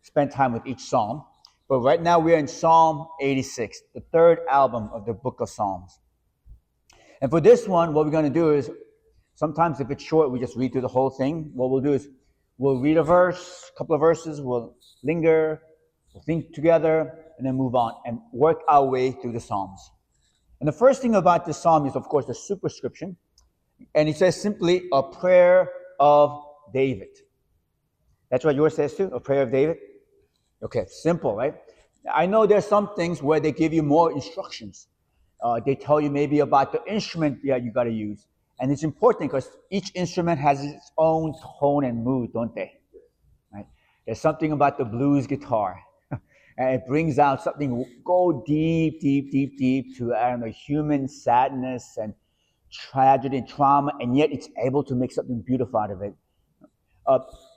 spend time with each psalm. But right now we're in Psalm 86, the third album of the book of Psalms. And for this one, what we're going to do is, sometimes if it's short, we just read through the whole thing. What we'll do is we'll read a verse, a couple of verses, we'll linger, we'll think together, and then move on and work our way through the Psalms. And the first thing about this psalm is, of course, the superscription. And it says simply, a prayer of David. That's what yours says too, a prayer of David? Okay, simple, right? I know there's some things where they give you more instructions. They tell you maybe about the instrument that you got to use. And it's important because each instrument has its own tone and mood, don't they? Right? There's something about the blues guitar. And it brings out something, go deep, deep, deep, deep to, I don't know, human sadness and tragedy and trauma, and yet it's able to make something beautiful out of it.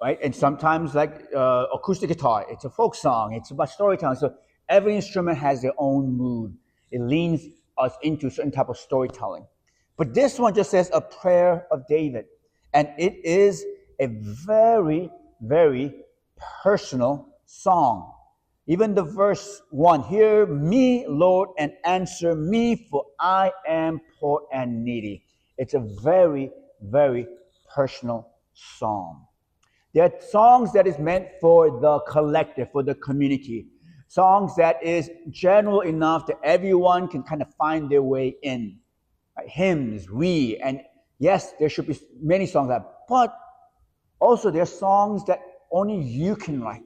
Right? And sometimes like acoustic guitar, it's a folk song, it's about storytelling. So every instrument has their own mood. It leans us into a certain type of storytelling. But this one just says a prayer of David. And it is a very, very personal song. Even the verse 1, hear me, Lord, and answer me, for I am poor and needy. It's a very, very personal psalm. There are songs that is meant for the collective, for the community. Songs that is general enough that everyone can kind of find their way in. Hymns, and yes, there should be many songs like that, but also there are songs that only you can write.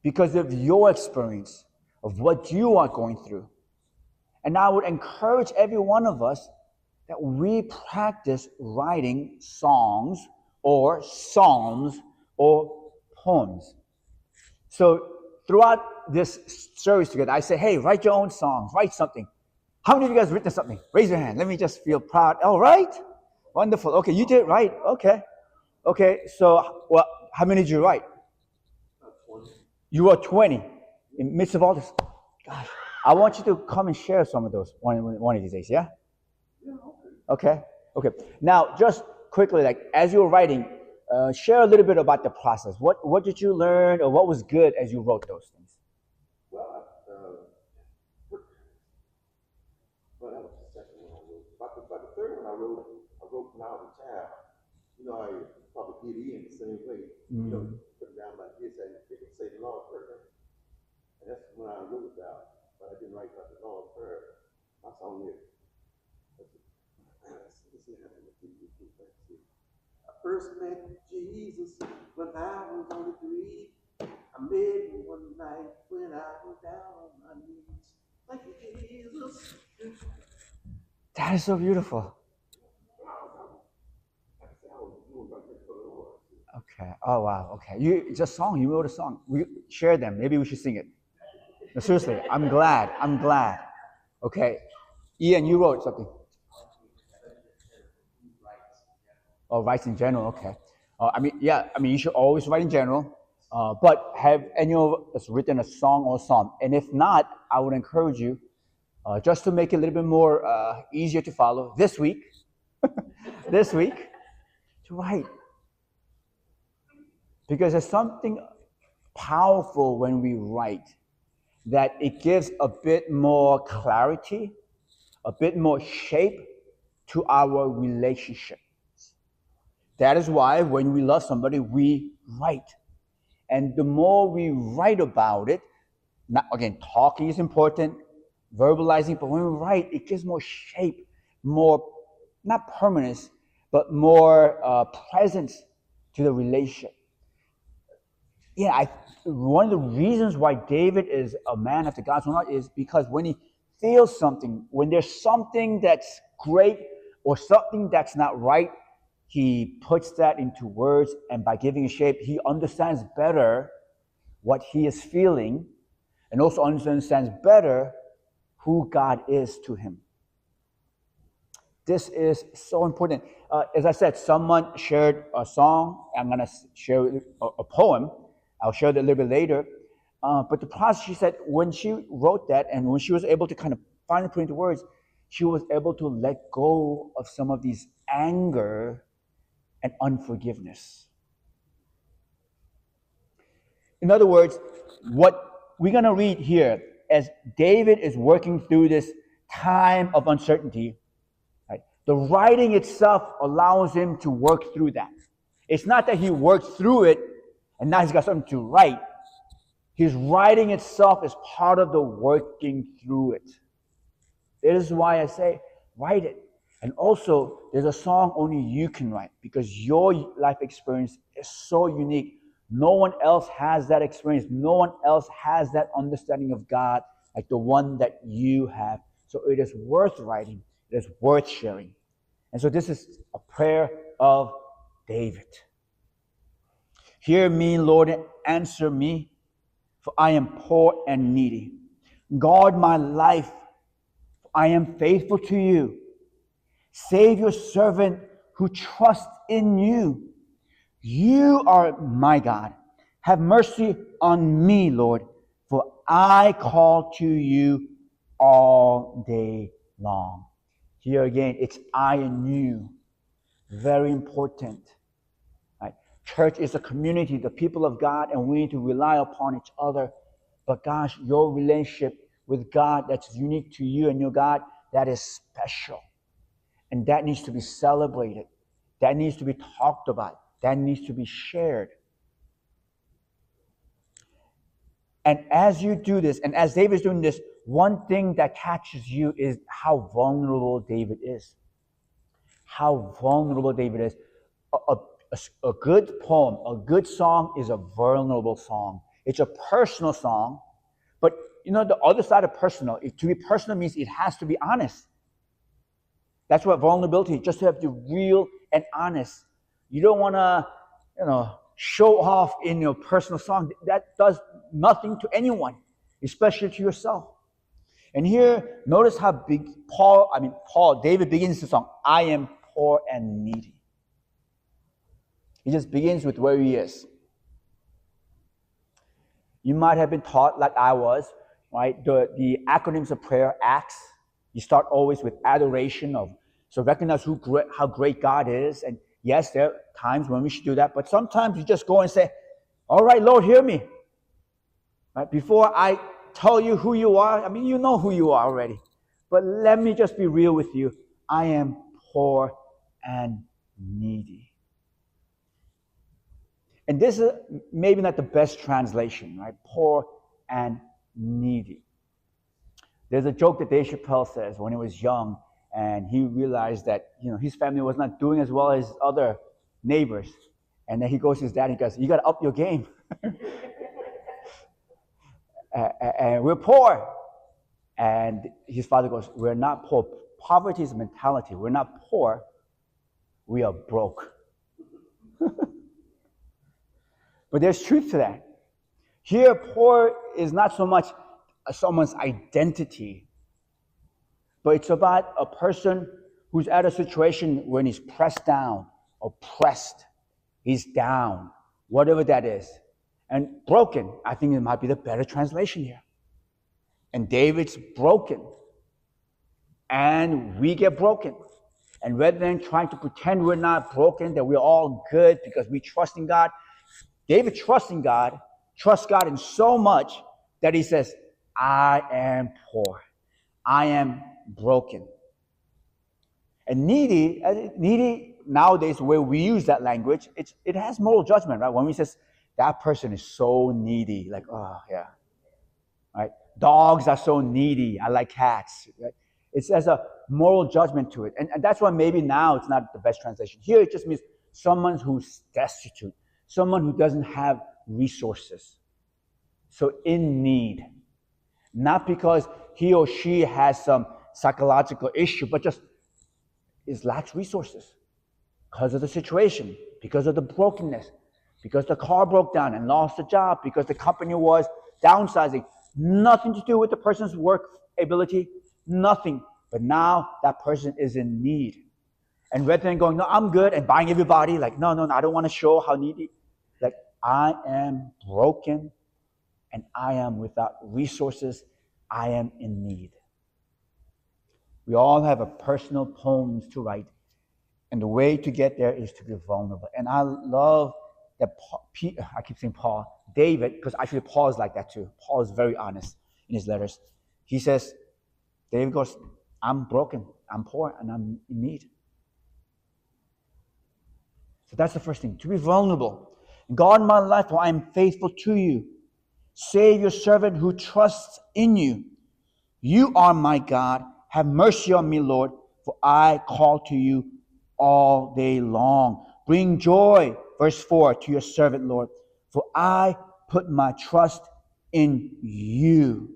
Because of your experience, of what you are going through. And I would encourage every one of us that we practice writing songs or psalms or poems. So throughout this series together, I say, hey, write your own songs, write something. How many of you guys written something? Raise your hand. Let me just feel proud. All right. Wonderful. Okay, you did right. Okay, so well, how many did you write? 20. You were 20 in the midst of all this. Gosh, I want you to come and share some of those one of these days, yeah? Yeah, okay. Okay. Now, just quickly, like as you were writing, share a little bit about the process. What did you learn, or what was good as you wrote those things? Well, that was the second one I wrote. About the third one I wrote when I was a child. You know, I probably did in the same way. You know, put it down like this, and they can say the Lord's Prayer. And that's when I wrote about, but I didn't write about the Lord's Prayer. My song is, I first met Jesus when I was only 3. I met him one night when I was down on my knees. Thank you, Jesus. That is so beautiful. Okay. Oh wow. Okay. It's a song. You wrote a song. We share them. Maybe we should sing it. No, seriously. I'm glad. Okay. Ian, you wrote something. Oh, writes in general. Okay. You should always write in general. But have any of us written a song or psalm? And if not, I would encourage you, just to make it a little bit more easier to follow, this week, to write. Because there's something powerful when we write, that it gives a bit more clarity, a bit more shape to our relationship. That is why when we love somebody, we write. And the more we write about it, again, talking is important, verbalizing, but when we write, it gives more shape, more, not permanence, but more presence to the relationship. Yeah, one of the reasons why David is a man after God's own heart is because when he feels something, when there's something that's great or something that's not right, he puts that into words, and by giving it shape, he understands better what he is feeling, and also understands better who God is to him. This is so important. As I said, someone shared a song. I'm going to share a poem. I'll share that a little bit later. But the process, she said, when she wrote that and when she was able to kind of finally put into words, she was able to let go of some of these anger and unforgiveness. In other words, what we're going to read here, as David is working through this time of uncertainty, right, the writing itself allows him to work through that. It's not that he worked through it and now he's got something to write. His writing itself is part of the working through it. This is why I say, write it. And also, there's a song only you can write because your life experience is so unique. No one else has that experience. No one else has that understanding of God like the one that you have. So it is worth writing. It is worth sharing. And so this is a prayer of David. Hear me, Lord, and answer me, for I am poor and needy. Guard my life, for I am faithful to you. Save your servant who trusts in you. You are my God. Have mercy on me, Lord, for I call to you all day long. Here again, it's I and you. Very important. Right? Church is a community, the people of God, and we need to rely upon each other. But gosh, your relationship with God that's unique to you and your God, that is special. And that needs to be celebrated. That needs to be talked about. That needs to be shared. And as you do this, and as David's doing this, one thing that catches you is how vulnerable David is. How vulnerable David is. A good poem, a good song is a vulnerable song. It's a personal song, but you know the other side of personal, to be personal means it has to be honest. That's what vulnerability, just to have to be real and honest. You don't want to, show off in your personal song. That does nothing to anyone, especially to yourself. And here, notice how David begins the song, I am poor and needy. He just begins with where he is. You might have been taught, like I was, right? The acronyms of prayer, ACTS. You start always with adoration so recognize how great God is. And yes, there are times when we should do that, but sometimes you just go and say, all right, Lord, hear me. Right? Before I tell you who you are, you know who you are already. But let me just be real with you. I am poor and needy. And this is maybe not the best translation, right? Poor and needy. There's a joke that Dave Chappelle says when he was young, and he realized that his family was not doing as well as other neighbors. And then he goes to his dad and he goes, you got to up your game. And we're poor. And his father goes, we're not poor. Poverty is a mentality. We're not poor. We are broke. But there's truth to that. Here, poor is not so much someone's identity, but it's about a person who's at a situation when he's pressed down, oppressed, he's down, whatever that is. And broken, I think it might be the better translation here. And David's broken. And we get broken. And rather than trying to pretend we're not broken, that we're all good because we trust in God, David trusts God in so much that he says, I am poor. I am broken. And needy nowadays, where we use that language, it has moral judgment, right? When we say that person is so needy, like, oh yeah, right? Dogs are so needy. I like cats. Right? It has a moral judgment to it, and that's why maybe now it's not the best translation. Here it just means someone who's destitute, someone who doesn't have resources, so in need, not because he or she has some psychological issue, but just lacks resources because of the situation, because of the brokenness, because the car broke down and lost the job, because the company was downsizing. Nothing to do with the person's work ability, nothing. But now that person is in need. And rather than going, no, I'm good, and buying everybody, like, no, I don't want to show how needy. Like, I am broken and I am without resources. I am in need. We all have a personal poems to write. And the way to get there is to be vulnerable. And I love that David, because actually Paul is like that too. Paul is very honest in his letters. He says, David goes, I'm broken, I'm poor, and I'm in need. So that's the first thing, to be vulnerable. God, my life, for I am faithful to you. Save your servant who trusts in you. You are my God. Have mercy on me, Lord, for I call to you all day long. Bring joy, verse 4, to your servant, Lord, for I put my trust in you.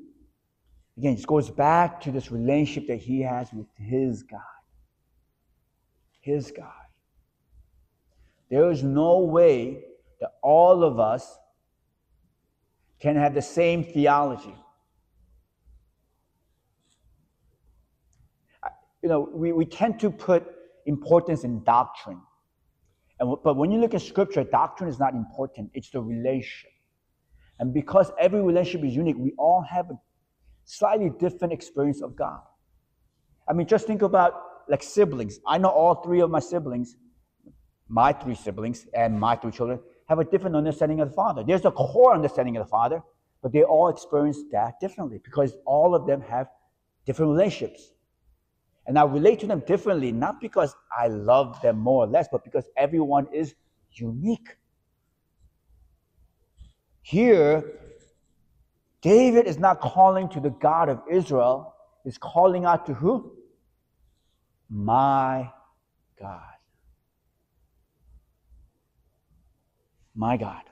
Again, this goes back to this relationship that he has with his God. His God. There is no way that all of us can have the same theology. We tend to put importance in doctrine. But when you look at Scripture, doctrine is not important. It's the relationship. And because every relationship is unique, we all have a slightly different experience of God. I mean, just think about like siblings. I know all three of my siblings, my three siblings and my three children, have a different understanding of the Father. There's a core understanding of the Father, but they all experience that differently because all of them have different relationships. And I relate to them differently, not because I love them more or less, but because everyone is unique. Here, David is not calling to the God of Israel. He's calling out to who? My God. My God.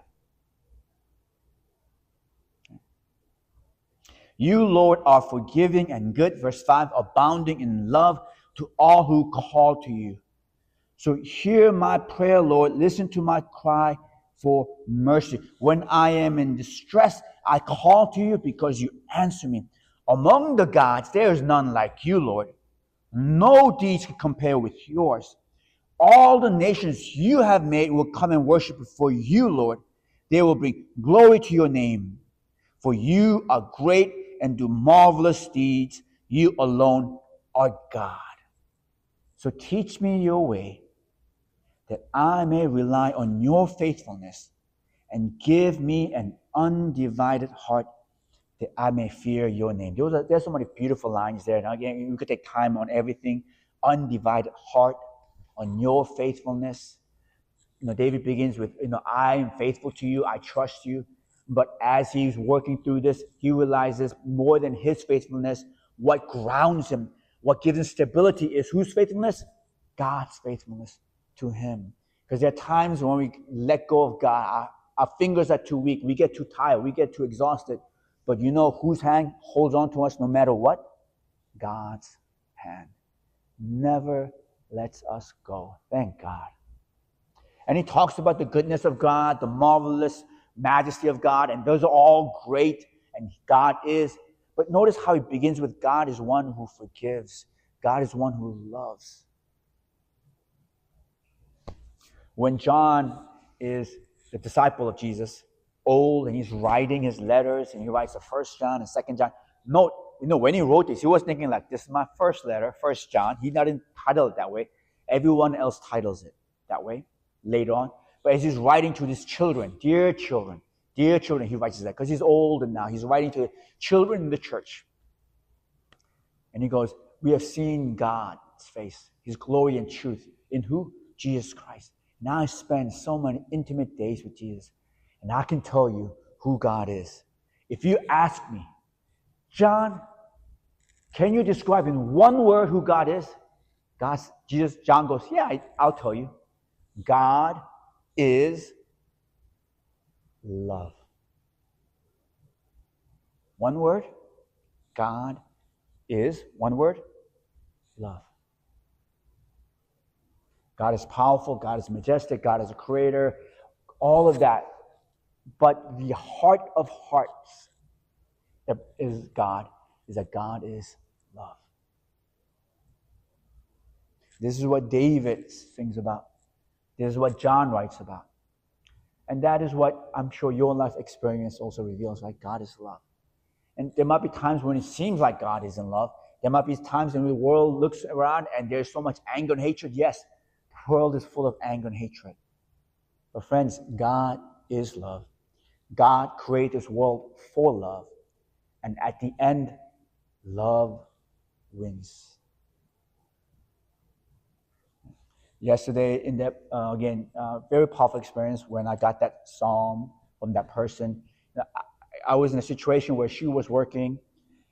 You, Lord, are forgiving and good, verse 5, abounding in love to all who call to you. So hear my prayer, Lord. Listen to my cry for mercy. When I am in distress, I call to you because you answer me. Among the gods, there is none like you, Lord. No deeds can compare with yours. All the nations you have made will come and worship before you, Lord. They will bring glory to your name. For you are great and do marvelous deeds. You alone are God. So teach me your way, that I may rely on your faithfulness, and give me an undivided heart, that I may fear your name. There's so many beautiful lines there. Now again, you could take time on everything. Undivided heart, on your faithfulness. David begins with, I am faithful to you, I trust you. But as he's working through this, he realizes more than his faithfulness, what grounds him, what gives him stability is whose faithfulness? God's faithfulness to him. Because there are times when we let go of God, our fingers are too weak, we get too tired, we get too exhausted. But you know whose hand holds on to us no matter what? God's hand. Never lets us go. Thank God. And he talks about the goodness of God, the marvelous majesty of God, and those are all great, and God is. But notice how he begins with God is one who forgives. God is one who loves. When John is the disciple of Jesus, old, and he's writing his letters, and he writes the 1 John and 2 John. Note, when he wrote this, he was thinking like, this is my first letter, 1 John. He didn't title it that way. Everyone else titles it that way later on. But as he's writing to his children, dear children, he writes that because he's old and now he's writing to children in the church. And he goes, we have seen God's face, his glory and truth. In who? Jesus Christ. Now I spend so many intimate days with Jesus, and I can tell you who God is. If you ask me, John, can you describe in one word who God is? John goes, yeah, I'll tell you. God is love. One word. God is, one word, love. God is powerful. God is majestic. God is a creator. All of that. But the heart of hearts is that God is love. This is what David sings about. This is what John writes about. And that is what I'm sure your life experience also reveals, like God is love. And there might be times when it seems like God is in love. There might be times when the world looks around and there's so much anger and hatred. Yes, the world is full of anger and hatred. But friends, God is love. God created this world for love. And at the end, love wins. Yesterday, in that, very powerful experience when I got that psalm from that person. I was in a situation where she was working,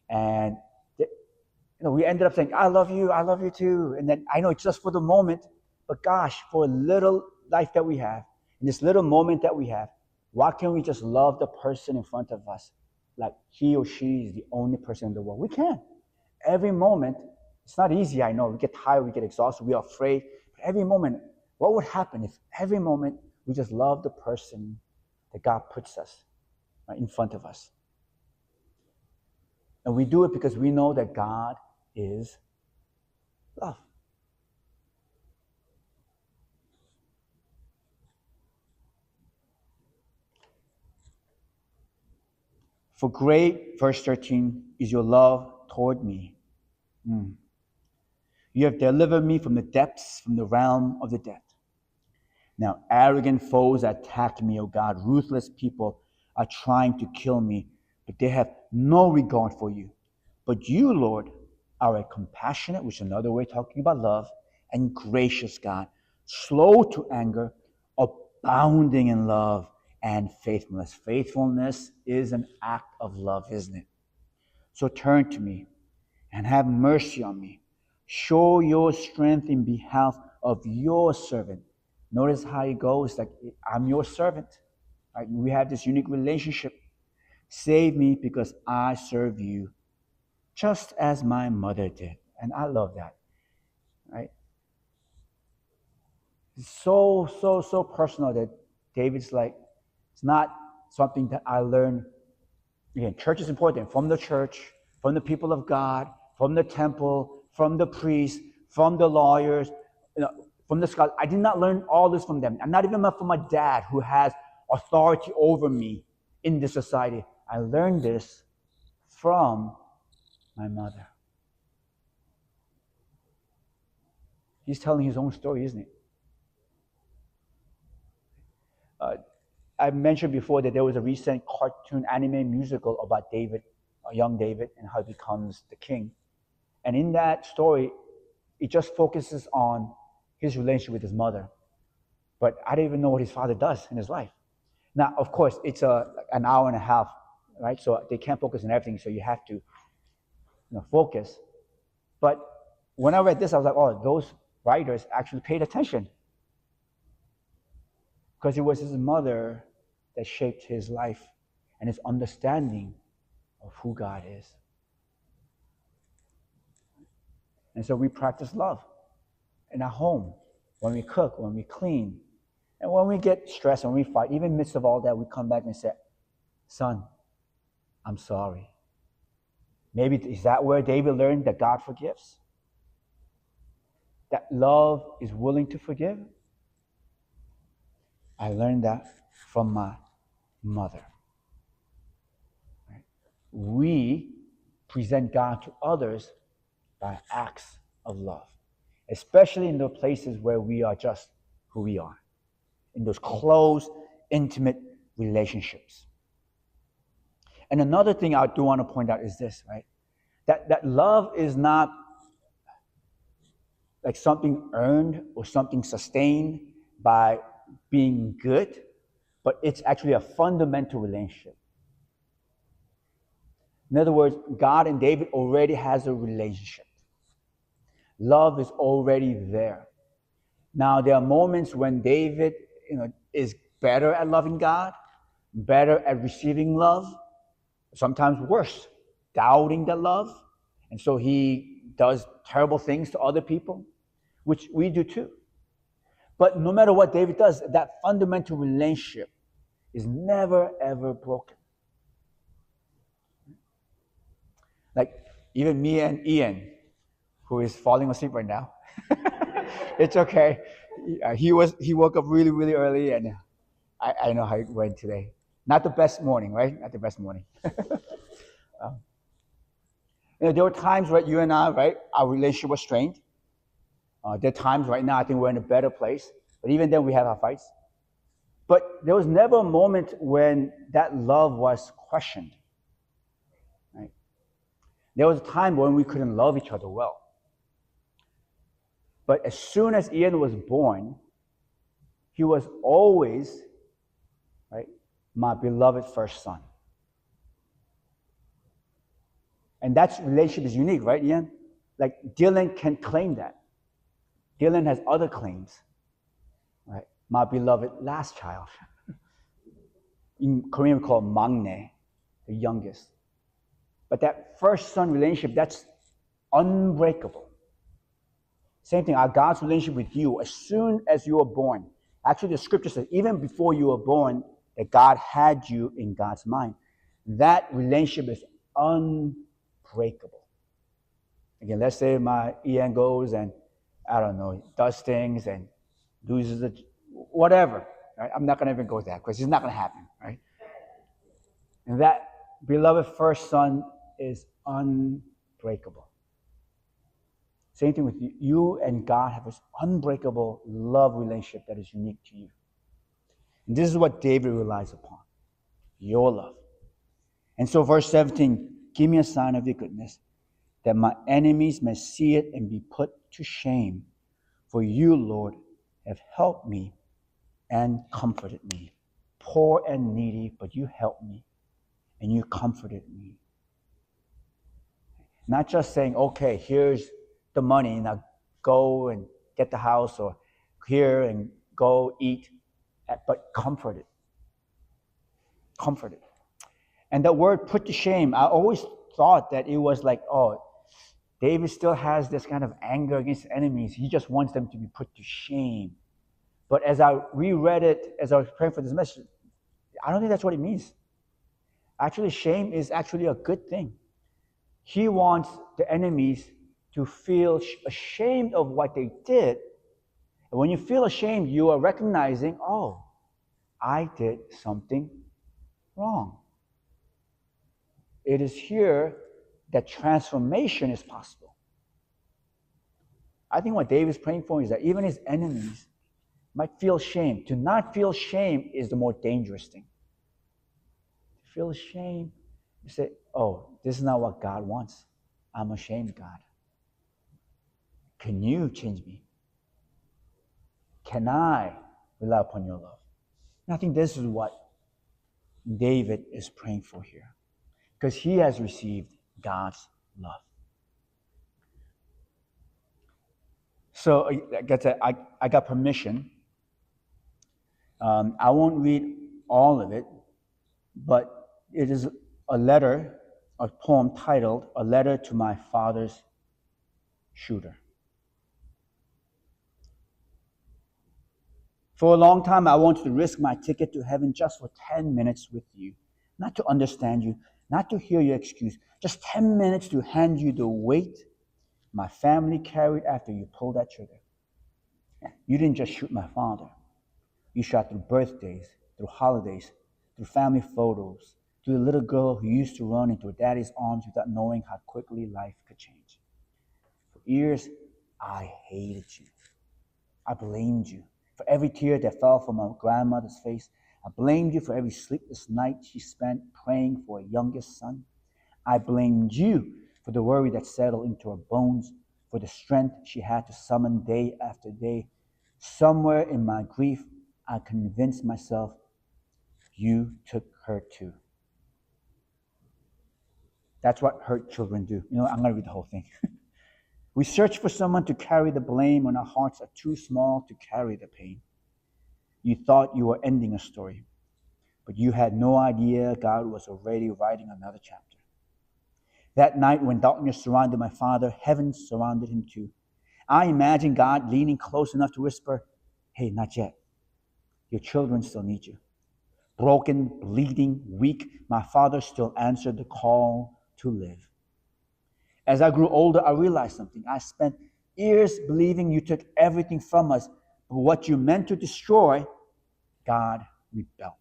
and we ended up saying, I love you too. And then I know it's just for the moment, but gosh, for a little life that we have, in this little moment that we have, why can't we just love the person in front of us like he or she is the only person in the world? We can. Every moment, it's not easy, I know. We get tired, we get exhausted, we are afraid. But every moment, what would happen if every moment we just love the person that God puts us right in front of us? And we do it because we know that God is love. For great, verse 13, is your love toward me. You have delivered me from the depths, from the realm of the dead. Now, arrogant foes attack me, O God. Ruthless people are trying to kill me, but they have no regard for you. But you, Lord, are a compassionate, which is another way of talking about love, and gracious God, slow to anger, abounding in love and faithfulness. Faithfulness is an act of love, isn't it? So turn to me and have mercy on me. Show your strength in behalf of your servant. Notice how it goes, like, I'm your servant. Right? We have this unique relationship. Save me because I serve you, just as my mother did. And I love that. Right? It's so personal that David's like, it's not something that I learned. Again, church is important. From the church, from the people of God, from the temple, from the priests, from the lawyers, from the scholars. I did not learn all this from them. And not even from my dad, who has authority over me in this society. I learned this from my mother. He's telling his own story, isn't it? I mentioned before that there was a recent cartoon anime musical about David, young David, and how he becomes the king. And in that story, it just focuses on his relationship with his mother. But I don't even know what his father does in his life. Now, of course, it's an hour and a half, right? So they can't focus on everything, so you have to focus. But when I read this, I was like, oh, those writers actually paid attention. Because it was his mother that shaped his life and his understanding of who God is. And so we practice love in our home, when we cook, when we clean, and when we get stressed, when we fight. Even in the midst of all that, we come back and say, son, I'm sorry. Maybe is that where David learned that God forgives? That love is willing to forgive? I learned that from my mother. Right? We present God to others by acts of love, especially in the places where we are just who we are, in those close, intimate relationships. And another thing I do want to point out is this, right? That love is not like something earned or something sustained by being good, but it's actually a fundamental relationship. In other words, God and David already has a relationship. Love is already there. Now, there are moments when David, is better at loving God, better at receiving love, sometimes worse, doubting the love. And so he does terrible things to other people, which we do too. But no matter what David does, that fundamental relationship is never, ever broken. Like even me and Ian, who is falling asleep right now, it's okay. He woke up really, really early, and I know how it went today. Not the best morning, right? Not the best morning. There were times, right, you and I, right, our relationship was strained. There are times right now I think we're in a better place. But even then we have our fights. But there was never a moment when that love was questioned. Right? There was a time when we couldn't love each other well. But as soon as Ian was born, he was always, right, my beloved first son. And that relationship is unique, right, Ian? Like Dylan can claim that. Dylan has other claims, right? My beloved last child. In Korean, we call it maknae, the youngest. But that first son relationship, that's unbreakable. Same thing, our God's relationship with you, as soon as you were born. Actually, the scripture says, even before you were born, that God had you in God's mind. That relationship is unbreakable. Again, let's say my Ian goes and, I don't know, does things and loses it, whatever. Right? I'm not going to even go there because it's not going to happen, right? And that beloved first son is unbreakable. Same thing with you. You and God have this unbreakable love relationship that is unique to you. And this is what David relies upon, your love. And so verse 17, give me a sign of your goodness, that my enemies may see it and be put to shame. For you, Lord, have helped me and comforted me. Poor and needy, but you helped me and you comforted me. Not just saying, okay, here's the money, now go and get the house, or here and go eat, but comforted. Comforted. And the word put to shame, I always thought that it was like, oh, David still has this kind of anger against enemies. He just wants them to be put to shame. But as I reread it, as I was praying for this message, I don't think that's what it means. Actually, shame is actually a good thing. He wants the enemies to feel ashamed of what they did. And when you feel ashamed, you are recognizing, oh, I did something wrong. It is here that transformation is possible. I think what David's praying for is that even his enemies might feel shame. To not feel shame is the more dangerous thing. To feel shame, you say, oh, this is not what God wants. I'm ashamed, God. Can you change me? Can I rely upon your love? And I think this is what David is praying for here, because he has received God's love. So I got permission. I won't read all of it, but it is a letter, a poem titled, A Letter to My Father's Shooter. For a long time, I wanted to risk my ticket to heaven just for 10 minutes with you. Not to understand you, not to hear your excuse. Just 10 minutes to hand you the weight my family carried after you pulled that trigger. You didn't just shoot my father. You shot through birthdays, through holidays, through family photos, to the little girl who used to run into her daddy's arms without knowing how quickly life could change. For years, I hated you. I blamed you for every tear that fell from my grandmother's face. I blamed you for every sleepless night she spent praying for a youngest son. I blamed you for the worry that settled into her bones, for the strength she had to summon day after day. Somewhere in my grief, I convinced myself you took her too. That's what hurt children do. You know, I'm going to read the whole thing. We search for someone to carry the blame when our hearts are too small to carry the pain. You thought you were ending a story, but you had no idea God was already writing another chapter. That night when darkness surrounded my father, heaven surrounded him too. I imagined God leaning close enough to whisper, hey, not yet. Your children still need you. Broken, bleeding, weak, my father still answered the call to live. As I grew older, I realized something. I spent years believing you took everything from us, but what you meant to destroy, God rebelled.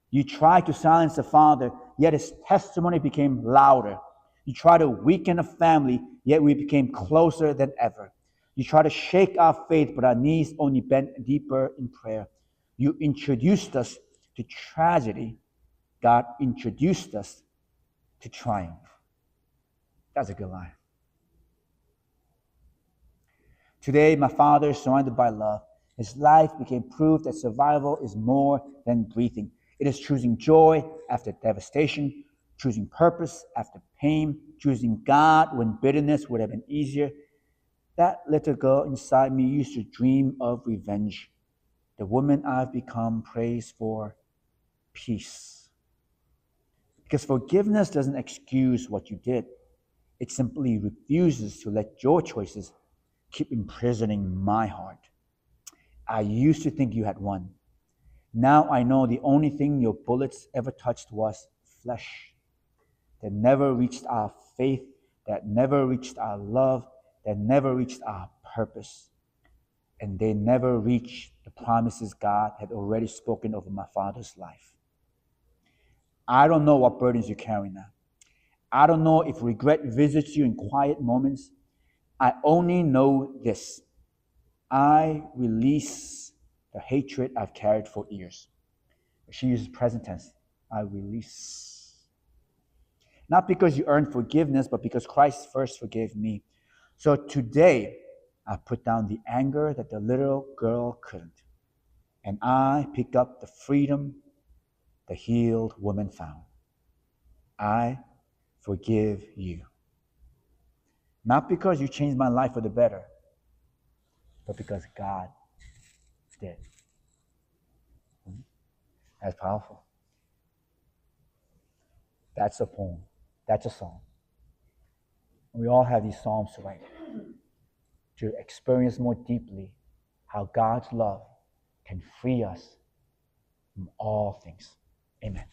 You tried to silence the father, yet his testimony became louder. You tried to weaken a family, yet we became closer than ever. You tried to shake our faith, but our knees only bent deeper in prayer. You introduced us to tragedy. God introduced us to triumph. That's a good line. Today, my father is surrounded by love. His life became proof that survival is more than breathing. It is choosing joy after devastation, choosing purpose after pain, choosing God when bitterness would have been easier. That little girl inside me used to dream of revenge. The woman I've become prays for peace. Because forgiveness doesn't excuse what you did. It simply refuses to let your choices keep imprisoning my heart. I used to think you had won. Now I know the only thing your bullets ever touched was flesh. That never reached our faith, that never reached our love, that never reached our purpose. And they never reached the promises God had already spoken over my father's life. I don't know what burdens you carry now. I don't know if regret visits you in quiet moments. I only know this. I release the hatred I've carried for years. She uses present tense. I release. Not because you earned forgiveness, but because Christ first forgave me. So today, I put down the anger that the little girl couldn't. And I pick up the freedom the healed woman found. I forgive you. Not because you changed my life for the better, but because God did. That's powerful. That's a poem. That's a song. We all have these psalms to write to experience more deeply how God's love can free us from all things. Amen.